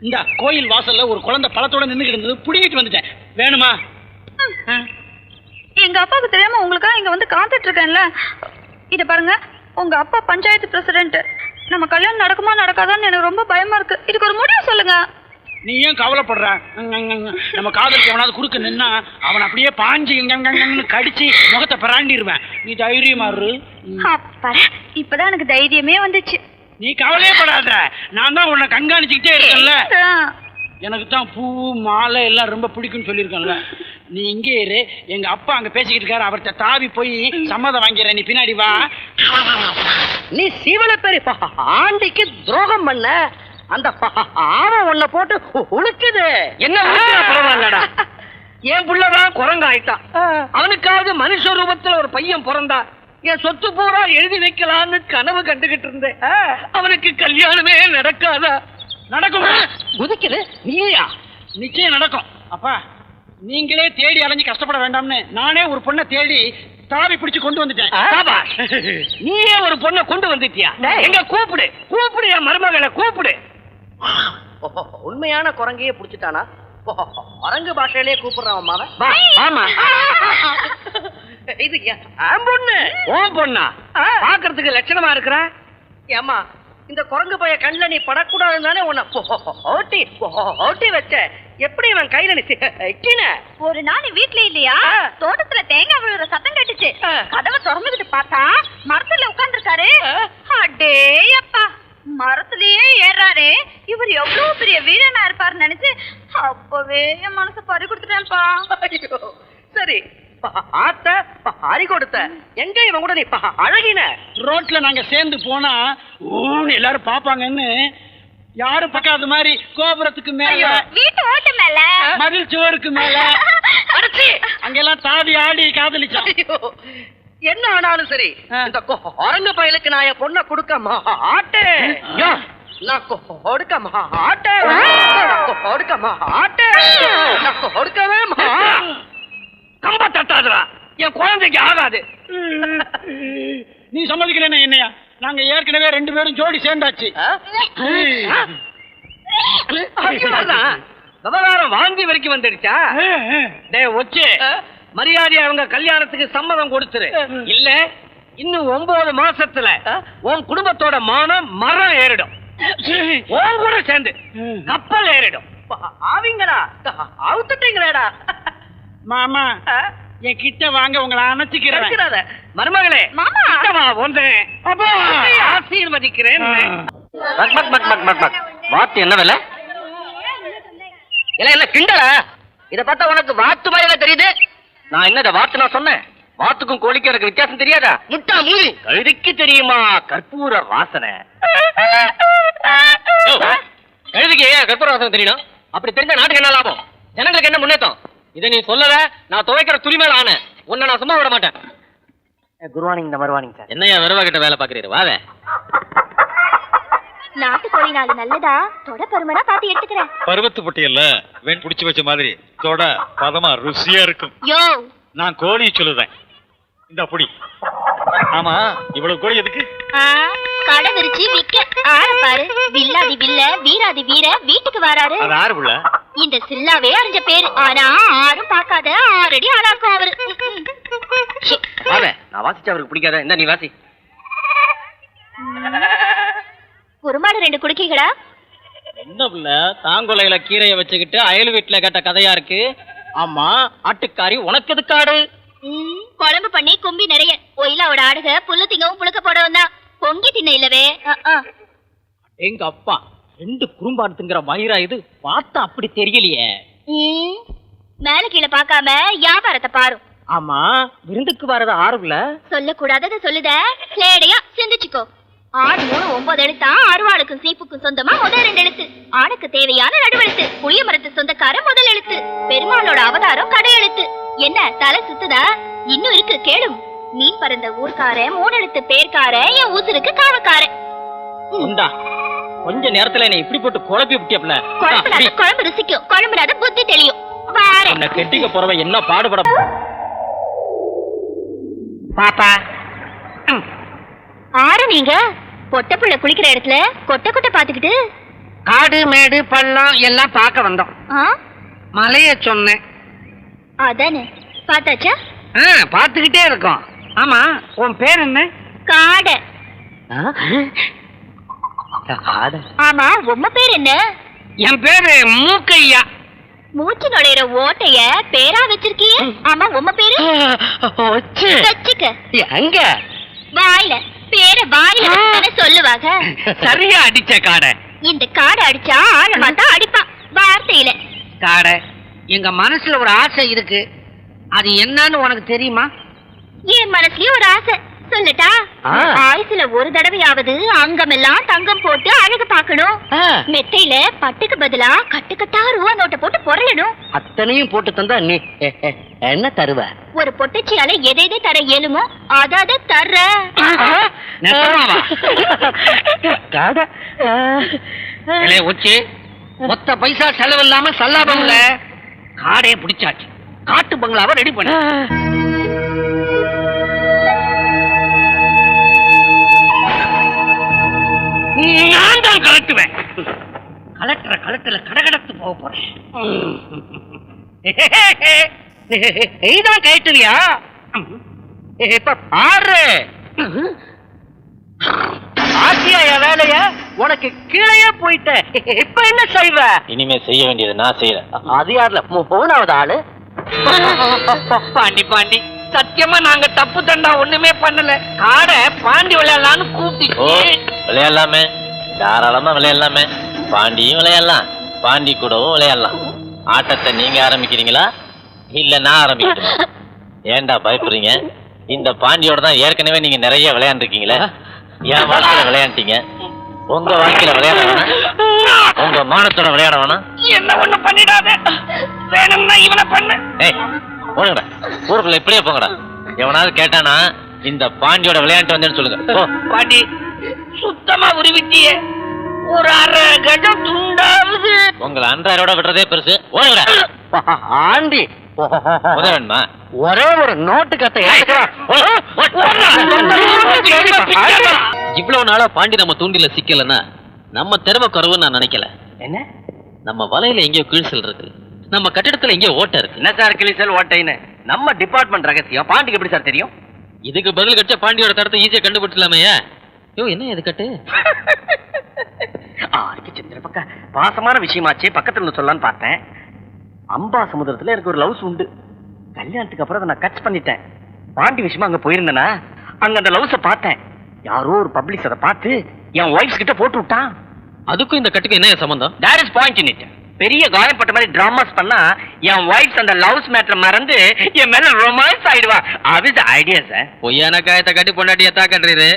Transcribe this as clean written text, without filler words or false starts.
இந்த கோயில் வாசல்ல ஒரு குழந்தை பழத்தோட நின்னுக்கிட்டு இருந்தது, புடிங்கிட்டு வந்துட்டேன். வேணுமா? எங்க அப்பாவுக்கு தெரியாம உங்களுக்காக இங்க வந்து காத்துட்டு இருக்கேன்ல. இத பாருங்க, உங்க அப்பா பஞ்சாயத்து பிரசிடென்ட். நம்ம கல்யாணம் நடக்குமா நடக்காதான்னு எனக்கு ரொம்ப பயமா இருக்கு. இதுக்கு ஒரு முடிவு சொல்லுங்க. நீ ஏன் கவலைப்படுற? நம்ம காதலுக்கு எவனாவது குறுக்க நின்னா அவன் அப்படியே பாஞ்சு கடிச்சு முகத்தை பிராண்டிடுவேன். நீ தைரியமா இரு. இப்பதான் எனக்கு தைரியமே வந்துச்சு. நீ கவலையே படாத, நான் தான் உன்னை கண்காணிச்சுக்கிட்டே இருக்கேன்ல. எனக்கு தான் பூ மாலை எல்லாம் ரொம்ப பிடிக்கும்னு சொல்லியிருக்கேன்ல. நீ இங்கே இரு, எங்க அப்பா அங்க பேசிக்கிட்டு இருக்காரு, அவர்கிட்ட தாவி போய் சம்மதம் வாங்கிடுற. நீ பின்னாடி வா. நீ சீவல பெரிய ஆண்டிக்கு துரோகம் பண்ண அந்த ஆவம் உன்னை போட்டு உழுக்குது. என்ன பரவாயில்லடா, என் புள்ளதான் குரங்கு ஆயிட்டான். அவனுக்காவது மனுஷ ரூபத்துல ஒரு பையன் பிறந்தா என் சொத்து பூரா எழுதி வைக்கலான்னு கனவு கண்டுகிட்டு இருந்தேன். அவனுக்கு கல்யாணமே நடக்காதா? நடக்கும். குதிக்குது நீயா? நிச்சயம் நடக்கும். அப்பா, நீங்களே தேடி அலைஞ்சு கஷ்டப்பட வேண்டாம்னு நானே ஒரு பொண்ணை தேடி தாவி பிடிச்சு கொண்டு வந்துட்டேன். நீயே ஒரு பொண்ணை கொண்டு வந்துட்டியா? எங்க கூப்பிடு, கூப்பிடு, என் மருமகளை கூப்பிடு. உண்மையான குரங்கையே புடிச்சுட்டானா? குரங்கு பாஷையிலே கூப்பிடுறான் மாவன். ஆமா, இது பொண்ணு. ஓ பொண்ணா? பாக்குறதுக்கு லட்சணமா இருக்கிற. ஏமா, இந்த குரங்கு பைய கண்ணுல நீ படக்கூடாதுன்னு தானே உன்னை ஓட்டி வச்ச. எப்படி இவன் கையில நிக்கின? ஒரு நாள் வீட்டுல இல்லையா, தோட்டத்துல தேங்காய் விழுற சத்தம் கேட்டுச்சு. கதவை திறந்துகிட்டு பார்த்தா மரத்துல உட்கார்ந்துருக்காரு. அடே அப்பா, மரத்திலேயே ஏறாரு. இவர் எவ்வளவு பெரிய வீரனா இருப்பாரு நினைச்சு அப்பவே என் மனசை பறி கொடுத்துட்டேன்ப்பா. சரி, ஹரி கொடுத்த எங்க இவன் கூட நீ அழகின? ரோட்ல நாங்க சேர்ந்து போனா ஊன்னு எல்லாரும் பாப்பாங்கன்னு யாரும் பக்காத மாதிரி கோபுரத்துக்கு மேல, வீட்டு ஓட்டு மேல, மதில் சுவருக்கு மேல அங்கெல்லாம் தாவி ஆடி காதலிச்சான். என்ன ஆனாலும் சரி, இந்த குரங்கு பயலுக்கு நான் என் பொண்ணை கொடுக்க மாட்டேன். நான் கொடுக்க மாட்டேன், கொடுக்க மாட்டேன், கொடுக்கவே கம்ப தட்டாதுடா. என் குழந்தைக்கு ஆகாது. நீ சம்மதிக்கிறேன்னா என்னையா? நாங்க ஏற்கனவே 2 பேரும் ஜோடி சேர்ந்தாச்சு. விவகாரம் வாந்தி வரைக்கும் வந்துடுச்சா? வச்சு மரியாதையா அவங்க கல்யாணத்துக்கு சம்மதம் கொடுத்துரு. இல்ல இன்னும் 9 மாசத்துல உன் குடும்பத்தோட மானம் மரம் ஏறிடும். உன் கூட சேர்ந்து கப்பல் ஏறிடும். ஆவீங்களா? அவுத்துட்டீங்களேடா. மாமா, என் கிட்ட வாங்க, உங்களை அணைச்சிக்கிறேன். மருமகளே, ஆசீர்வதிக்கிறேன். வாத்து என்ன வேலை? என்ன கிண்டல? இத பார்த்தா உனக்கு வாத்து மாதிரி தெரியுது. நான் என்ன வாத்து நான் சொன்னேன்? வாத்துக்கும் கோழிக்கும் எனக்கு வித்தியாசம் தெரியாதா? முட்டா மூலி கழுதிக்கு தெரியுமா கற்பூர வாசனை? கழுதிக்கு கற்பூர வாசனை தெரியணும். அப்படி தெரிஞ்ச நாட்டுக்கு என்ன லாபம்? ஜனங்களுக்கு என்ன முன்னேற்றம்? இதை நீ சொல்லல, நான் துவைக்கிற துணி மேல ஆன உன்னை நான் சும்மா விட மாட்டேன். Good morning. இந்த மறுவானிங் சார். என்னையா வெறுவா கிட்ட வேலை பாக்குறீரு? வாவே. நாட்டுக்கோழி நாலு நல்லதா தொட பருமனா பாத்து எடுத்துக்கிறேன். பருவத்து பொட்டியல்ல வேன் புடிச்சு வச்ச மாதிரி தொட பதமா ருசியா இருக்கும். யோ, நான் கோழி சொல்லுறேன். இந்த பொடி. ஆமா, இவ்வளவு கோழி எதுக்கு? கடை விரிச்சு விக்க. ஆறு பாரு, வில்லாதி வில்ல வீராதி வீர வீட்டுக்கு வராரு. அது ஆறு புள்ள. இந்த சில்லாவே அறிஞ்ச பேரு. ஆனா ஆரும் பார்க்காத 6 அடி ஆளா இருக்கும் அவரு. நான் வாசிச்சா அவருக்கு பிடிக்காத. இந்த நீ வாசி. குருமாடு 2 குடுக்கீங்களா? என்ன புள்ள தாங்கொலையில கீரைய வச்சுக்கிட்டு அயல் வீட்டுல கேட்ட கதையா இருக்கு. ஆமா, ஆட்டுக்காரி உனக்கு எதுக்காடு? குழம்பு பண்ணி கும்பி நிறைய ஒயிலாவோட ஆடுக புல்லு திங்கவும் புழுக்க போடவும் தான். பொங்கி தின்ன இல்லவே. எங்க அப்பா 2 குறும்பாடுத்துங்கிற மயிரா இது பார்த்தா அப்படி தெரியலையே. மேல கீழே பார்க்காம வியாபாரத்தை பாரு. ஆமா, விருந்துக்கு வரது ஆறுல சொல்லக்கூடாதத சொல்லுத. சேடையா சிந்திச்சுக்கோ. 6 3 9 எழுத்தா அருவாளுக்கும் சீப்புக்கும் சொந்தமா முதல் 2 எழுத்து. ஆணுக்கு தேவையான நடுவெழுத்து. புளிய மரத்து சொந்தக்கார முதல் எழுத்து. பெருமாளோட அவதாரம் கடை எழுத்து. என்ன தலை சுத்துதா? இன்னும் இருக்கு கேளும். மீன் பறந்த ஊர்க்கார 3 எழுத்து பேர்க்கார என் ஊசருக்கு காவக்கார. கொஞ்ச நேரத்துல என்ன இப்படி போட்டு குழப்பி விட்டியப்ல. குழம்பு ருசிக்கும், குழம்புனாத புத்தி தெளியும். கெட்டிக்க போறவ என்ன பாடுபட. பாப்பா, ஆறு நீங்க பொட்ட புள்ள குளிக்கிற இடத்துல கொட்டை கொட்டை பாத்துக்கிட்டு காடு மேடு பள்ளம் எல்லாம் பார்க்க வந்தோம். ஆ மலைய சொன்னேன். அதானே பாத்தாச்சா? பார்த்துக்கிட்டே இருக்கோம். ஆமா, உன் பேர் என்ன? காடை. காடை. ஆமா, உம்ம பேர் என்ன? என் பேரு மூக்கையா. மூச்சு நுழையிற ஓட்டைய பேரா வச்சிருக்கிய. ஆமா, உம்ம பேரு? வச்சுக்க. எங்க? வாயில. பேர வாயில தானே சொல்லுவாங்க. சரியா அடிச்ச காடை. இந்த காடை அடிச்சா ஆழமா தான் அடிப்பான் வார்த்தையில. காடை, எங்க மனசுல ஒரு ஆசை இருக்கு. அது என்னன்னு உனக்கு தெரியுமா? என் மனசுலயும் ஒரு ஆசை சொல்லட்டா? ஆயுசுல ஒரு தடவையாவது அங்கமெல்லாம் தங்கம் போட்டு அழகு பார்க்கணும். மெத்தையில பட்டுக்கு பதிலா கட்டுக்கட்டா ரூபா நோட்டை போட்டு பொருளணும். அத்தனையும் போட்டு தந்தா நீ என்ன தருவ? ஒரு பொட்டச்சியால எதை தர இயலுமோ அத தர்ற. உச்சி மொத்த பைசா செலவு இல்லாம சல்லாபம்ல காடையை பிடிச்சாச்சு. காட்டு பங்களாவை ரெடி பண்ண. நான் தான் கலட்டுவேன். கலெக்டர்ல கடகடத்து போக போறேன். நீதான் கயட்டுறியா? இப்ப பாரு. ஆசியா வேலைய உனக்கு கீழே போயிட்ட. இப்ப என்ன செய்வ? இனிமே செய்ய வேண்டியது நான் செய்யறேன். அது யாருல மூணாவது ஆளு? பாண்டி பாண்டி, சத்தியமா நாங்க தப்பு தண்டா ஒண்ணுமே பண்ணல. காடை பாண்டி விளையாடலான்னு கூப்பிட்டு. விளையாடலாமே, தாராளமா விளையாடலாமே. பாண்டியும் விளையாடலாம், பாண்டி கூடவும் விளையாடலாம். ஆட்டத்தை நீங்க ஆரம்பிக்கிறீங்களா இல்ல நான் ஆரம்பிக்கணுமா? ஏன்டா பயப்படுறீங்க? இந்த பாண்டியோட தான் ஏற்கனவே நீங்க நிறைய விளையாண்டுருக்கீங்களே. என் வாழ்க்கையில விளையாண்டீங்க, உங்க வாழ்க்கையில விளையாட வேணாம், உங்க மானத்தோட விளையாட வேணாம். என்ன ஒண்ணு பண்ணிடாத. வேணும்னா இவனை பண்ணு. ஏய் போடுங்கடா, ஊருக்குள்ள இப்படியே போங்கடா. எவனாவது கேட்டானா இந்த பாண்டியோட விளையாண்டு வந்தேன்னு சொல்லுங்க. பாண்டி சுத்தமா உருவிட்டியே. ஒரு அரை கஜம் துண்டாவது. உங்களை அன்றாரோட விடுறதே பெருசு. ஓடுங்கடா. ஆண்டி உதவணுமா? ஒரே ஒரு நோட்டு கத்தை. இவ்வளவு நாளா பாண்டி நம்ம தூண்டில சிக்கலன்னா நம்ம திறமை குறைவுன்னு நான் நினைக்கல. என்ன? நம்ம வலையில எங்கேயோ கிழிசல் இருக்கு, நம்ம கட்டிடத்துல எங்கேயோ ஓட்டை இருக்கு. என்ன சார் கிழிசல் ஓட்டைன்னு? நம்ம டிபார்ட்மெண்ட் ரகசியம். பாண்டிக்கு எப்படி சார் தெரியும்? இதுக்கு பதில் கட்ட பாண்டியோட தடத்தை ஈஸியா கண்டுபிடிச்சலாமே. யோ என்ன இது கட்டு? பக்க பாசமான விஷயமாச்சு, பக்கத்துல சொல்லலான்னு பார்த்தேன். அம்பா சமுதிரத்துல எனக்கு ஒரு லவ்ஸ் உண்டு. கல்யாணத்துக்கு அப்புறம் அதை நான் கட்ச் பண்ணிட்டேன். பாண்டி விஷயமா அங்க போயிருந்தேனா அங்க அந்த லவ்ஸ பார்த்தேன். யாரோ ஒரு பப்ளிஷ் அதை பார்த்து என் ஒய்ஃப் கிட்ட போட்டு விட்டான். அதுக்கும் இந்த கட்டுக்கு என்ன சம்பந்தம்? There is point in it. பெரிய காயப்பட்ட மாதிரி டிராமாஸ் பண்ணா என் ஒய்ஃப் அந்த லவ்ஸ் மேட்டர் மறந்து என் மேல ரொமான்ஸ் ஆயிடுவா. அது ஐடியா சார். பொய்யான காயத்தை கட்டி பொண்டாட்டியா தாக்கன்றீரு.